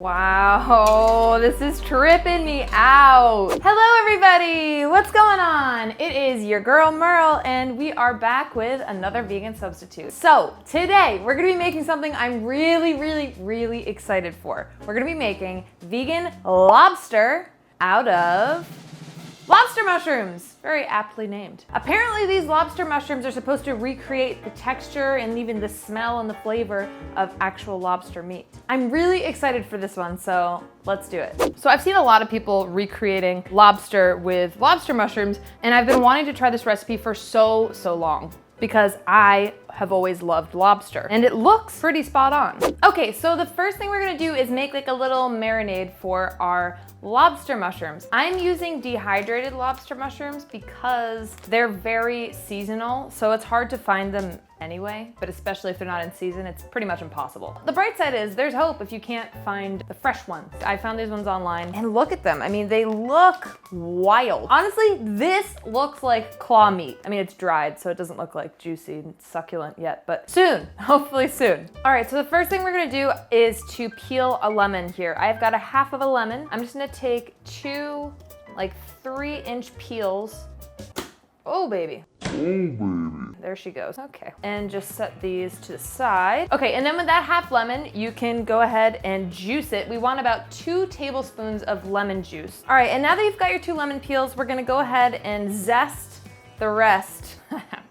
Wow, this is tripping me out. Hello everybody, what's going on? It is your girl Merle and we are back with another vegan substitute. So today we're gonna be making something I'm really excited for. We're gonna be making vegan lobster out of lobster mushrooms, very aptly named. Apparently these lobster mushrooms are supposed to recreate the texture and even the smell and the flavor of actual lobster meat. I'm really excited for this one, so let's do it. So I've seen a lot of people recreating lobster with lobster mushrooms, and I've been wanting to try this recipe for so long because I have always loved lobster and it looks pretty spot on. Okay, so the first thing we're gonna do is make like a little marinade for our lobster mushrooms. I'm using dehydrated lobster mushrooms because they're very seasonal, so it's hard to find them anyway, but especially if they're not in season, it's pretty much impossible. The bright side is there's hope if you can't find the fresh ones. I found these ones online and look at them. I mean, they look wild. Honestly, this looks like claw meat. I mean, it's dried, so it doesn't look like juicy and succulent yet, but soon, hopefully soon. All right, so the first thing we're gonna do is to peel a lemon here. I've got a half of a lemon. I'm just gonna take two, like 3-inch peels. Oh, baby. There she goes. Okay, and just set these to the side. Okay, and then with that half lemon, you can go ahead and juice it. We want about 2 tablespoons of lemon juice. All right, and now that you've got your 2 lemon peels, we're gonna go ahead and zest the rest.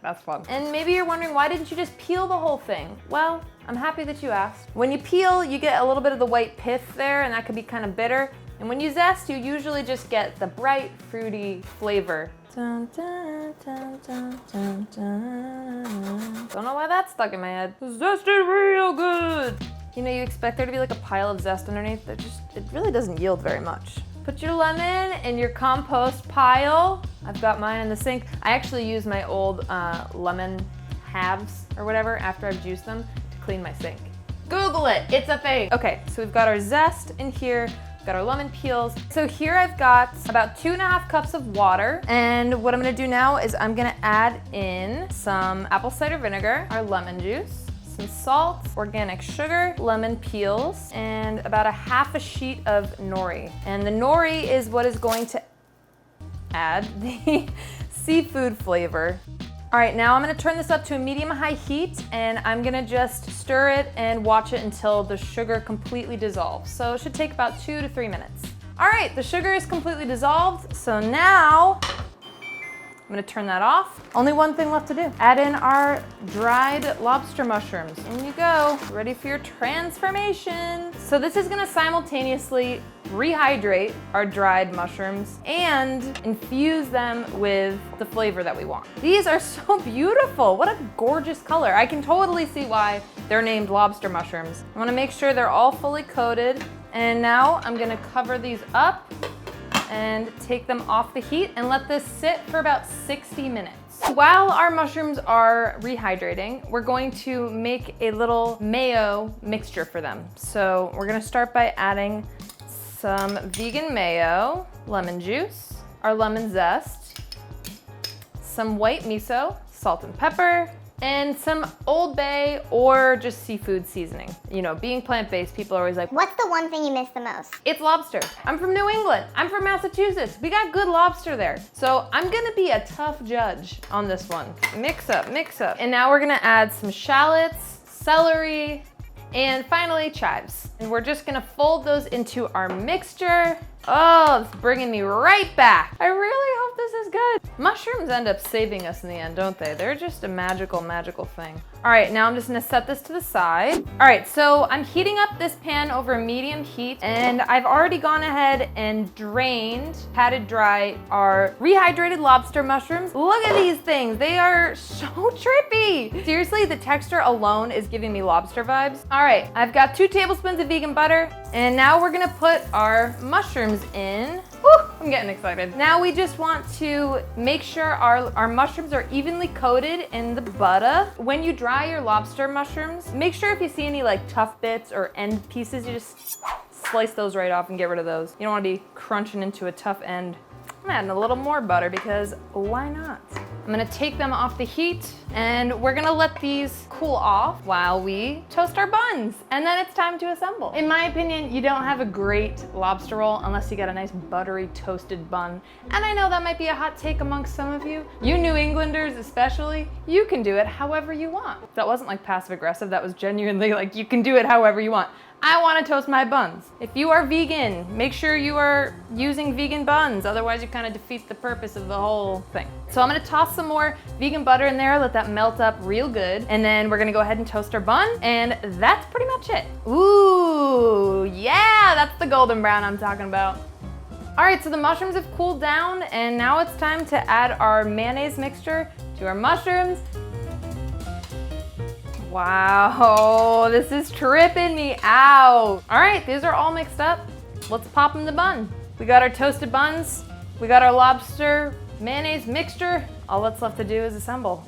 That's fun. And maybe you're wondering, why didn't you just peel the whole thing? Well, I'm happy that you asked. When you peel, you get a little bit of the white pith there, and that could be kind of bitter. And when you zest, you usually just get the bright, fruity flavor. Dun, dun, dun, dun, dun, dun. Don't know why that's stuck in my head. Zested real good. You know, you expect there to be like a pile of zest underneath. It really doesn't yield very much. Put your lemon in your compost pile. I've got mine in the sink. I actually use my old lemon halves or whatever after I've juiced them to clean my sink. Google it, it's a thing. Okay, so we've got our zest in here. Got our lemon peels. So here I've got about 2.5 cups of water. And what I'm gonna do now is I'm gonna add in some apple cider vinegar, our lemon juice, some salt, organic sugar, lemon peels, and about a half a sheet of nori. And the nori is what is going to add the seafood flavor. All right, now I'm gonna turn this up to a medium-high heat and I'm gonna just stir it and watch it until the sugar completely dissolves. So it should take about 2 to 3 minutes. All right, the sugar is completely dissolved. So now I'm gonna turn that off. Only one thing left to do. Add in our dried lobster mushrooms. In you go, ready for your transformation. So this is gonna simultaneously rehydrate our dried mushrooms and infuse them with the flavor that we want. These are so beautiful. What a gorgeous color. I can totally see why they're named lobster mushrooms. I wanna make sure they're all fully coated. And now I'm gonna cover these up and take them off the heat and let this sit for about 60 minutes. While our mushrooms are rehydrating, we're going to make a little mayo mixture for them. So we're gonna start by adding some vegan mayo, lemon juice, our lemon zest, some white miso, salt and pepper, and some Old Bay or just seafood seasoning. You know, being plant-based, people are always like, what's the one thing you miss the most? It's lobster. I'm from New England. I'm from Massachusetts. We got good lobster there. So I'm gonna be a tough judge on this one. Mix up, mix up. And now we're gonna add some shallots, celery, and finally chives. And we're just gonna fold those into our mixture. Oh, it's bringing me right back. I really hope this is good. Mushrooms end up saving us in the end, don't they? They're just a magical thing. All right, now I'm just gonna set this to the side. All right, so I'm heating up this pan over a medium heat, and I've already gone ahead and drained, patted dry our rehydrated lobster mushrooms. Look at these things, they are so trippy. Seriously, the texture alone is giving me lobster vibes. All right, I've got 2 tablespoons of vegan butter, and now we're gonna put our mushrooms in. Woo, I'm getting excited. Now we just want to make sure our mushrooms are evenly coated in the butter. When you dry your lobster mushrooms, make sure if you see any like tough bits or end pieces, you just slice those right off and get rid of those. You don't want to be crunching into a tough end. I'm adding a little more butter because why not? I'm gonna take them off the heat and we're gonna let these cool off while we toast our buns. And then it's time to assemble. In my opinion, you don't have a great lobster roll unless you got a nice buttery toasted bun. And I know that might be a hot take amongst some of you. You New Englanders especially, you can do it however you want. That wasn't like passive aggressive, that was genuinely like you can do it however you want. I want to toast my buns. If you are vegan, make sure you are using vegan buns, otherwise you kind of defeat the purpose of the whole thing. So I'm gonna toss some more vegan butter in there, let that melt up real good, and then we're gonna go ahead and toast our bun, and that's pretty much it. Ooh, yeah, that's the golden brown I'm talking about. All right, so the mushrooms have cooled down, and now it's time to add our mayonnaise mixture to our mushrooms. Wow, this is tripping me out. All right, these are all mixed up. Let's pop in the bun. We got our toasted buns. We got our lobster mayonnaise mixture. All that's left to do is assemble.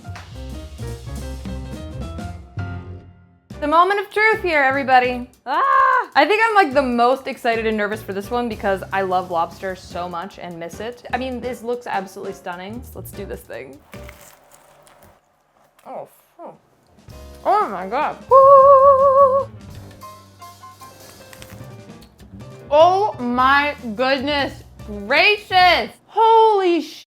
The moment of truth here, everybody. I think I'm like the most excited and nervous for this one because I love lobster so much and miss it. I mean, this looks absolutely stunning. So let's do this thing. Oh my God. Woo! Oh my goodness gracious. Holy sh!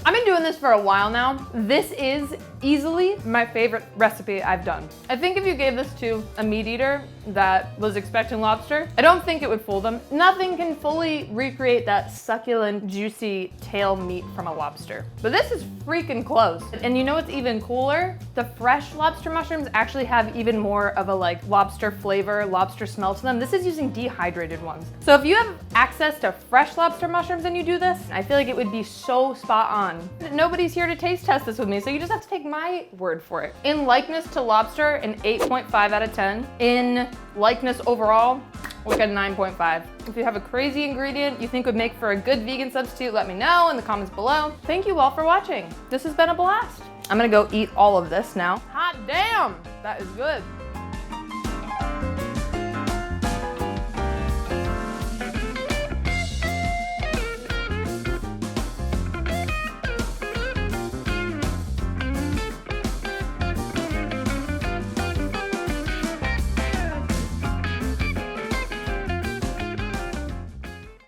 I've been doing this for a while now. This is easily my favorite recipe I've done. I think if you gave this to a meat eater that was expecting lobster, I don't think it would fool them. Nothing can fully recreate that succulent, juicy tail meat from a lobster. But this is freaking close. And you know what's even cooler? The fresh lobster mushrooms actually have even more of a like lobster flavor, lobster smell to them. This is using dehydrated ones. So if you have access to fresh lobster mushrooms and you do this, I feel like it would be so spot on. Nobody's here to taste test this with me, so you just have to take my word for it. In likeness to lobster, an 8.5 out of 10. In likeness overall, like a 9.5. If you have a crazy ingredient you think would make for a good vegan substitute, let me know in the comments below. Thank you all for watching. This has been a blast. I'm gonna go eat all of this now. Hot damn, that is good.